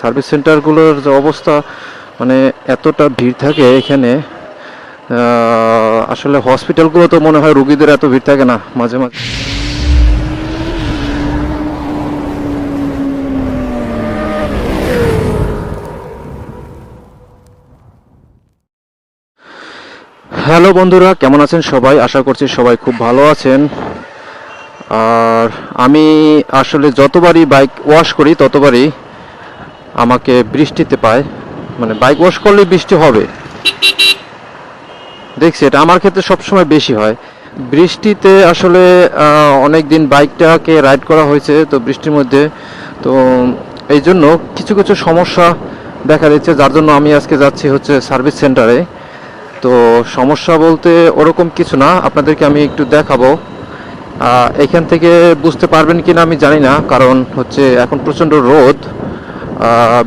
Service সেন্টারগুলোর যে অবস্থা, মানে এতটা ভিড় থাকে এখানে। আসলে হসপিটালগুলো তো মনে হয় রুগীদের এত ভিড় থাকে না মাঝে মাঝে। হ্যালো বন্ধুরা, কেমন আছেন সবাই? আশা করছি সবাই খুব ভালো আছেন। আর আমি আসলে যতবারই বাইক ওয়াশ করি ততবারই আমাকে বৃষ্টিতে পায়। মানে বাইক ওয়াশ করলে বৃষ্টি হবে, দেখছি এটা আমার ক্ষেত্রে সবসময় বেশি হয় বৃষ্টিতে। আসলে অনেক দিন বাইকটাকে রাইড করা হয়েছে তো বৃষ্টির মধ্যে, তো এই জন্য কিছু কিছু সমস্যা দেখা দিচ্ছে, যার জন্য আমি আজকে যাচ্ছি হচ্ছে সার্ভিস সেন্টারে। তো সমস্যা বলতে ওরকম কিছু না, আপনাদেরকে আমি একটু দেখাবো। এখান থেকে বুঝতে পারবেন কি না আমি জানি না, কারণ হচ্ছে এখন প্রচণ্ড রোদ।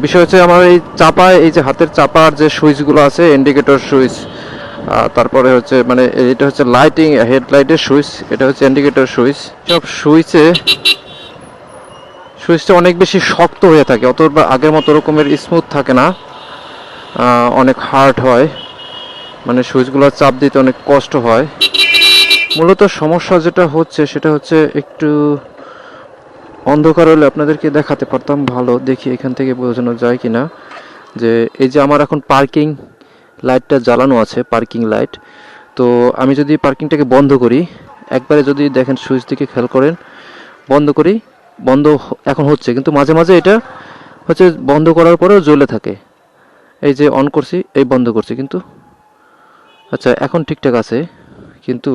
বিষয় হচ্ছে আমার এই চাপায়, এই যে হাতের চাপার যে সুইচগুলো আছে, ইন্ডিকেটর সুইচ, তারপরে হচ্ছে মানে এটা হচ্ছে লাইটিং হেডলাইটের সুইচ, এটা হচ্ছে ইন্ডিকেটর সুইচ। সব সুইচটা অনেক বেশি শক্ত হয়ে থাকে, অত আগের মতো রকমের স্মুথ থাকে না, অনেক হার্ড হয়। মানে সুইচগুলো চাপ দিতে অনেক কষ্ট হয়। মূলত সমস্যা যেটা হচ্ছে সেটা হচ্ছে একটু অন্ধকার হলে আপনাদেরকে দেখাতে পারতাম ভালো, দেখি এখান থেকে বোঝানো যায় কিনা। যে এই যে আমার এখন পার্কিং লাইটটা জ্বালানো আছে, পার্কিং লাইট। তো আমি যদি পার্কিংটাকে বন্ধ করি, একবারে যদি দেখেন সুইচ দিকে খেয়াল করেন, বন্ধ করি, এখন হচ্ছে, কিন্তু মাঝে মাঝে এটা হচ্ছে বন্ধ করার পরেও জ্বলে থাকে। এই যে অন করছি, এই বন্ধ করছি, কিন্তু আচ্ছা এখন ঠিকঠাক আছে, কিন্তু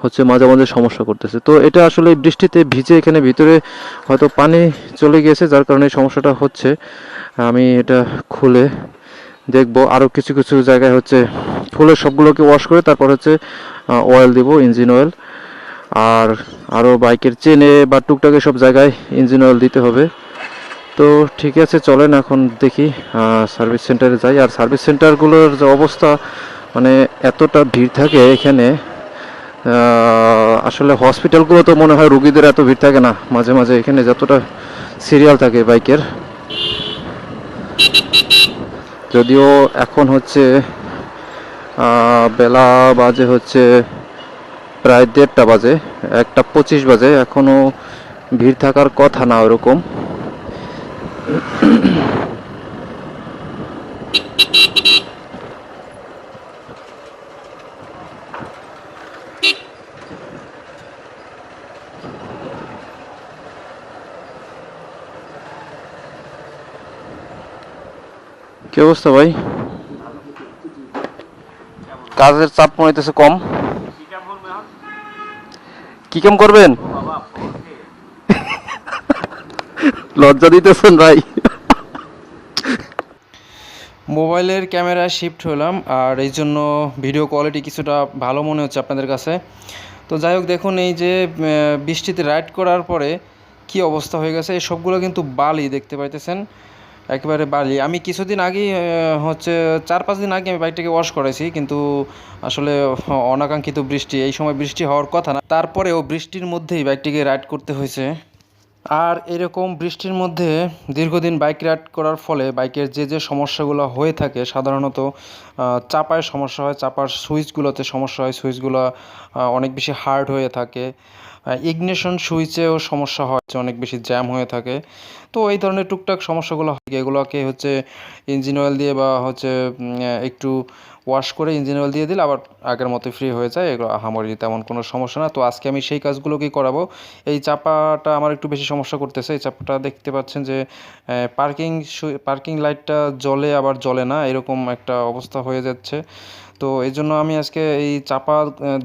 হচ্ছে মাঝে মাঝে সমস্যা করতেছে। তো এটা আসলে বৃষ্টিতে ভিজে এখানে ভিতরে হয়তো পানি চলে গিয়েছে, যার কারণে সমস্যাটা হচ্ছে। আমি এটা খুলে দেখবো, আরও কিছু কিছু জায়গায় হচ্ছে খুলে সবগুলোকে ওয়াশ করে তারপর হচ্ছে অয়েল দিব, ইঞ্জিন অয়েল। আর আরও বাইকের চেনে বা টুকটাকে সব জায়গায় ইঞ্জিন অয়েল দিতে হবে। তো ঠিক আছে, চলেন এখন দেখি সার্ভিস সেন্টারে যাই। আর সার্ভিস সেন্টারগুলোর যে অবস্থা, মানে এতটা ভিড় থাকে এখানে। আসলে হসপিটালগুলো তো মনে হয় রুগীদের এত ভিড় থাকে না মাঝে মাঝে, এখানে যতটা সিরিয়াল থাকে বাইকের। যদিও এখন হচ্ছে বেলা বাজে হচ্ছে প্রায় 1:30 বাজে, 1:25 বাজে, এখনও ভিড় থাকার কথা না ওরকম। কি অবস্থা ভাই? কাজের চাপ মনে হইতেছে কম। কি কাম করবেন? লজ্জা দিতেছেন ভাই। মোবাইলের ক্যামেরা শিফট হলাম, আর এই জন্য ভিডিও কোয়ালিটি কিছুটা ভালো মনে হচ্ছে আপনাদের কাছে। তো যাই হোক, দেখুন এই যে বৃষ্টিতে রাইড করার পরে কি অবস্থা হয়ে গেছে। এই সবগুলো কিন্তু বালি, দেখতে পাইতেছেন, একেবারে বালি। আমি কিছুদিন আগেই হচ্ছে 4-5 দিন আগে আমি বাইকটাকে ওয়াশ করেছি, কিন্তু আসলে অনাকাঙ্ক্ষিত বৃষ্টি, এই সময় বৃষ্টি হওয়ার কথা না, তারপরেও বৃষ্টির মধ্যেই বাইকটিকে রাইড করতে হয়েছে। আর এরকম বৃষ্টির মধ্যে দীর্ঘদিন বাইক রাইড করার ফলে বাইকের যে যে সমস্যাগুলো হয়ে থাকে, সাধারণত চাপায় সমস্যা হয়, চাপার সুইচগুলোতে সমস্যা হয়, সুইচগুলো অনেক বেশি হার্ড হয়ে থাকে। ইগনিশন সুইচেও সমস্যা হয়, অনেক বেশি জ্যাম হয়ে থাকে। তো এই ধরনের টুকটাক সমস্যাগুলো হয়, এগুলোকে হচ্ছে ইঞ্জিন অয়েল দিয়ে বা হচ্ছে একটু ওয়াশ করে ইঞ্জিন অয়েল দিয়ে দিলে আবার আগের মতো ফ্রি হয়ে যায়। এগুলো আহামরি তেমন কোনো সমস্যা না। তো আজকে আমি সেই কাজগুলোকেই করাবো। এই চাপাটা আমার একটু বেশি সমস্যা করতেছে। এই চাপাটা দেখতে পাচ্ছেন যে পার্কিং লাইটটা জ্বলে আবার জ্বলে না, এরকম একটা অবস্থা হয়ে যাচ্ছে। তো এই জন্য আমি আজকে এই চাপা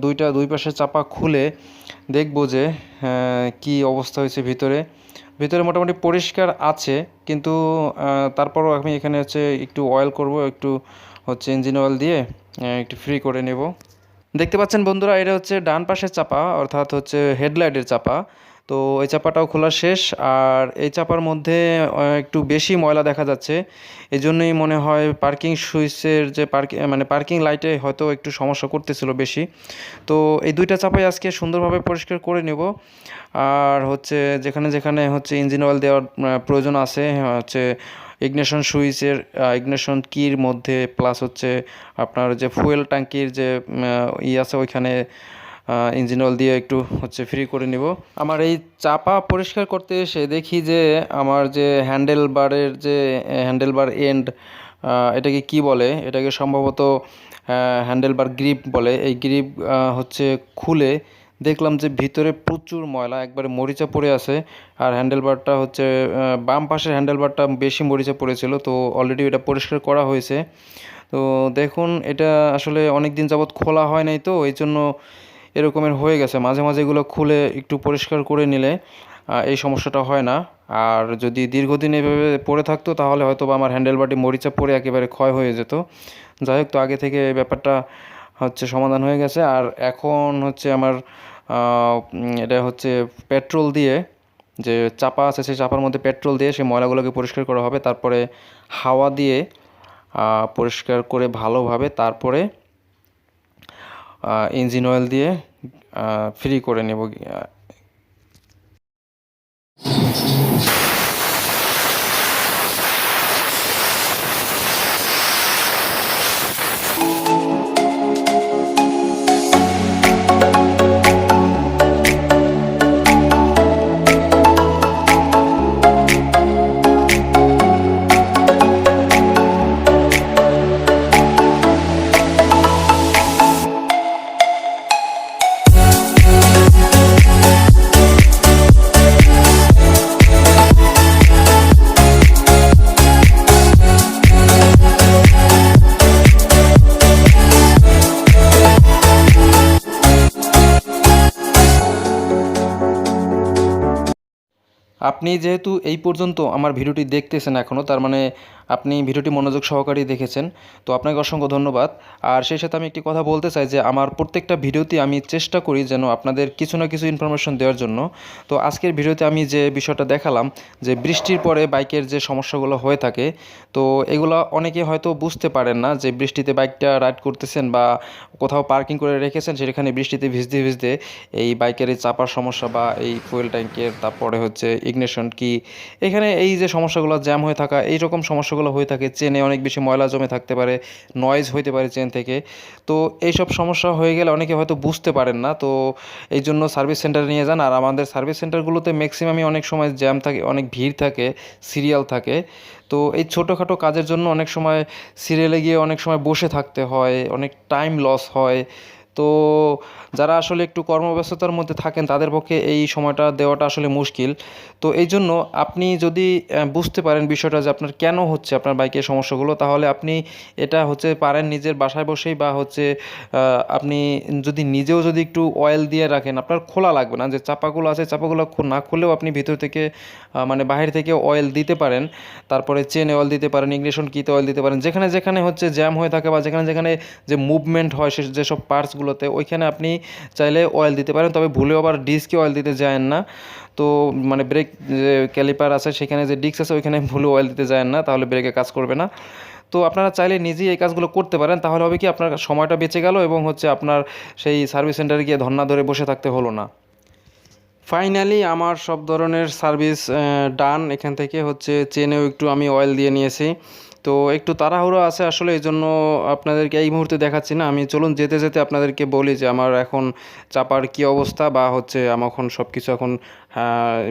দুই পাশের চাপা খুলে দেখব যে কী অবস্থা হয়েছে ভিতরে। ভিতরে মোটামুটি পরিষ্কার আছে, কিন্তু তারপরও আমি এখানে হচ্ছে একটু অয়েল করব, একটু হচ্ছে ইঞ্জিন অয়েল দিয়ে একটু ফ্রি করে নেব। দেখতে পাচ্ছেন বন্ধুরা, এটা হচ্ছে ডান পাশের চাপা, অর্থাৎ হচ্ছে হেডলাইটের চাপা। তো এই চাপাটাও খোলা শেষ। আর এই চাপার মধ্যে একটু বেশি ময়লা দেখা যাচ্ছে, এই জন্যই মনে হয় পার্কিং সুইচের যে পার্কিং লাইটে হয়তো একটু সমস্যা করতেছিল বেশি। তো এই দুইটা চাপাই আজকে সুন্দরভাবে পরিষ্কার করে নেব। আর হচ্ছে যেখানে যেখানে হচ্ছে ইঞ্জিন অয়েল দেওয়ার প্রয়োজন আছে, হচ্ছে ইগনিশন সুইচের ইগনিশন কির মধ্যে, প্লাস হচ্ছে আপনার যে ফুয়েল ট্যাঙ্কির যে আছে ওইখানে ইঞ্জিন অয়েল দিয়ে একটু হচ্ছে ফ্রি করে নিব। আমার এই চাপা পরিষ্কার করতে এসে দেখি যে আমার যে হ্যান্ডেলবার এন্ড, এটাকে কি বলে, এটাকে সম্ভবত হ্যান্ডেলবার গ্রিপ বলে, এই গ্রিপ হচ্ছে খুলে দেখলাম যে ভিতরে প্রচুর ময়লা, একবারে মরিচা পড়ে আছে। আর হ্যান্ডেলবারটা হচ্ছে বাম পাশের হ্যান্ডেলবারটা বেশি মরিচা পড়েছিল, তো অলরেডি এটা পরিষ্কার করা হয়েছে। তো দেখুন, এটা আসলে অনেক দিন যাবৎ খোলা হয় নাই, তো এই জন্য এরকমের হয়ে গেছে। মাঝে মাঝে এগুলো খুলে একটু পরিষ্কার করে নিলে এই সমস্যাটা হয় না। আর যদি দীর্ঘদিন এভাবে পড়ে থাকতো তাহলে হয়তো বা আমার হ্যান্ডেলবারটি মরিচা পড়ে একেবারে ক্ষয় হয়ে যেত। যাই হোক, তো আগে থেকে এই ব্যাপারটা হচ্ছে সমাধান হয়ে গেছে। আর এখন হচ্ছে আমার এটা হচ্ছে পেট্রোল দিয়ে, যে চাপা আছে সেই চাপার মধ্যে পেট্রোল দিয়ে সেই ময়লাগুলোকে পরিষ্কার করা হবে, তারপরে হাওয়া দিয়ে পরিষ্কার করে ভালোভাবে তারপরে ইঞ্জিন অয়েল দিয়ে ফ্রি করে নেব। আপনি যেহেতু এই পর্যন্ত আমার ভিডিওটি দেখতেছেন এখনও, তার মানে আপনি ভিডিওটি মনোযোগ সহকারে দেখেছেন, তো আপনাকে অসংখ্য ধন্যবাদ। আর সেই সাথে আমি একটি কথা বলতে চাই যে আমার প্রত্যেকটা ভিডিওতে আমি চেষ্টা করি যেন আপনাদের কিছু না কিছু ইনফরমেশন দেওয়ার জন্য। তো আজকের ভিডিওতে আমি যে বিষয়টা দেখালাম যে বৃষ্টির পরে বাইকের যে সমস্যাগুলো হয়ে থাকে, তো এগুলো অনেকে হয়তো বুঝতে পারেন না যে বৃষ্টিতে বাইকটা রাইড করতেছেন বা কোথাও পার্কিং করে রেখেছেন, সেখানে বৃষ্টিতে ভিজতে ভিজতে এই বাইকের এই চাপার সমস্যা বা এই ফুয়েল ট্যাঙ্কের, তারপরে হচ্ছে ইগনিশন কি, এখানে এই যে সমস্যাগুলো জ্যাম হয়ে থাকা, এই রকম সমস্যাগুলো হয়ে থাকে। চেনে অনেক বেশি ময়লা জমে থাকতে পারে, নয়েজ হইতে পারে চেন থেকে। তো এইসব সমস্যা হয়ে গেলে অনেকে হয়তো বুঝতে পারেন না, তো এই জন্য সার্ভিস সেন্টারে নিয়ে যান। আর আমাদের সার্ভিস সেন্টারগুলোতে ম্যাক্সিমামই অনেক সময় জ্যাম থাকে, অনেক ভিড় থাকে, সিরিয়াল থাকে। তো এই ছোটোখাটো কাজের জন্য অনেক সময় সিরিয়ালে গিয়ে অনেক সময় বসে থাকতে হয়, অনেক টাইম লস হয়। তো যারা আসলে একটু কর্মব্যস্ততার মধ্যে থাকেন তাদের পক্ষে এই সময়টা দেওয়াটা আসলে মুশকিল। তো এই জন্য আপনি যদি বুঝতে পারেন বিষয়টা যে আপনার কেন হচ্ছে আপনার বাইকের সমস্যাগুলো, তাহলে আপনি এটা হচ্ছে পারেন নিজের বাসায় বসেই, বা হচ্ছে আপনি যদি নিজেও যদি একটু অয়েল দিয়ে রাখেন, আপনার খোলা লাগবে না। যে চাপাগুলো আছে চাপাগুলো না খুলেও আপনি ভিতর থেকে মানে বাহির থেকে অয়েল দিতে পারেন, তারপরে চেনে অয়েল দিতে পারেন, ইগনিশন কিতে অয়েল দিতে পারেন, যেখানে যেখানে হচ্ছে জ্যাম হয়ে থাকে বা যেখানে যেখানে যে মুভমেন্ট হয় যেসব পার্টসগুলোতে, ওইখানে আপনি চাইলে অয়েল দিতে পারেন। তবে ভুলেও আবার ডিস্কে অয়েল দিতে যায়েন না। তো মানে ব্রেক যে ক্যালিপার আছে সেখানে যে ডিস্ক আছে ওইখানে ভুলে অয়েল দিতে যায়েন না, তাহলে ব্রেকে কাজ করবে না। তো আপনারা চাইলে নিজেই এই কাজগুলো করতে পারেন, তাহলে হবে কি আপনার সময়টা বেঁচে গেল এবং হচ্ছে আপনার সেই সার্ভিস সেন্টারে গিয়ে ধর্না ধরে বসে থাকতে হলো না। ফাইনালি আমার সব ধরনের সার্ভিস ডান। এখান থেকে হচ্ছে চেনেও একটু আমি অয়েল দিয়ে নিয়েছি। তো একটু তাড়াহুড়ো আছে আসলে, এই জন্য আপনাদেরকে এই মুহূর্তে দেখাচ্ছি না। আমি চলুন যেতে যেতে আপনাদেরকে বলি যে আমার এখন চাপার কী অবস্থা, বা হচ্ছে আমার এখন সব কিছু এখন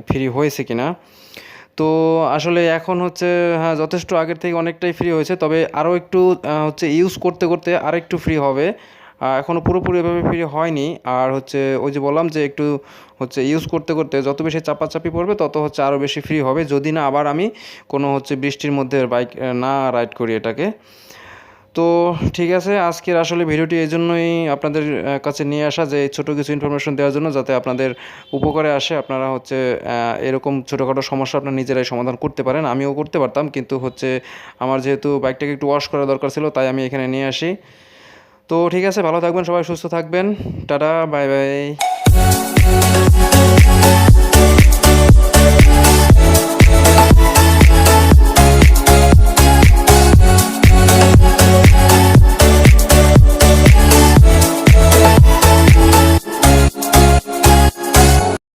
ফ্রি হয়েছে কি না। তো আসলে এখন হচ্ছে হ্যাঁ, যথেষ্ট আগের থেকে অনেকটাই ফ্রি হয়েছে, তবে আরও একটু হচ্ছে ইউজ করতে করতে আরও একটু ফ্রি হবে। এখনও পুরোপুরি এভাবে ফ্রি হয়নি। আর হচ্ছে ওই যে বললাম যে একটু হচ্ছে ইউজ করতে করতে যত বেশি চাপাচাপি পড়বে তত হচ্ছে আরও বেশি ফ্রি হবে, যদি না আবার আমি কোনো হচ্ছে বৃষ্টির মধ্যে বাইক না রাইড করি এটাকে। তো ঠিক আছে, আজকের আসলে ভিডিওটি এই জন্যই আপনাদের কাছে নিয়ে আসা, যে ছোটো কিছু ইনফরমেশন দেওয়ার জন্য, যাতে আপনাদের উপকারে আসে। আপনারা হচ্ছে এরকম ছোটোখাটো সমস্যা আপনার নিজেরাই সমাধান করতে পারেন। আমিও করতে পারতাম, কিন্তু হচ্ছে আমার যেহেতু বাইকটাকে একটু ওয়াশ করা দরকার ছিল, তাই আমি এখানে নিয়ে আসি। তো ঠিক আছে, ভালো থাকবেন সবাই, সুস্থ থাকবেন, টাটা, বাই বাই।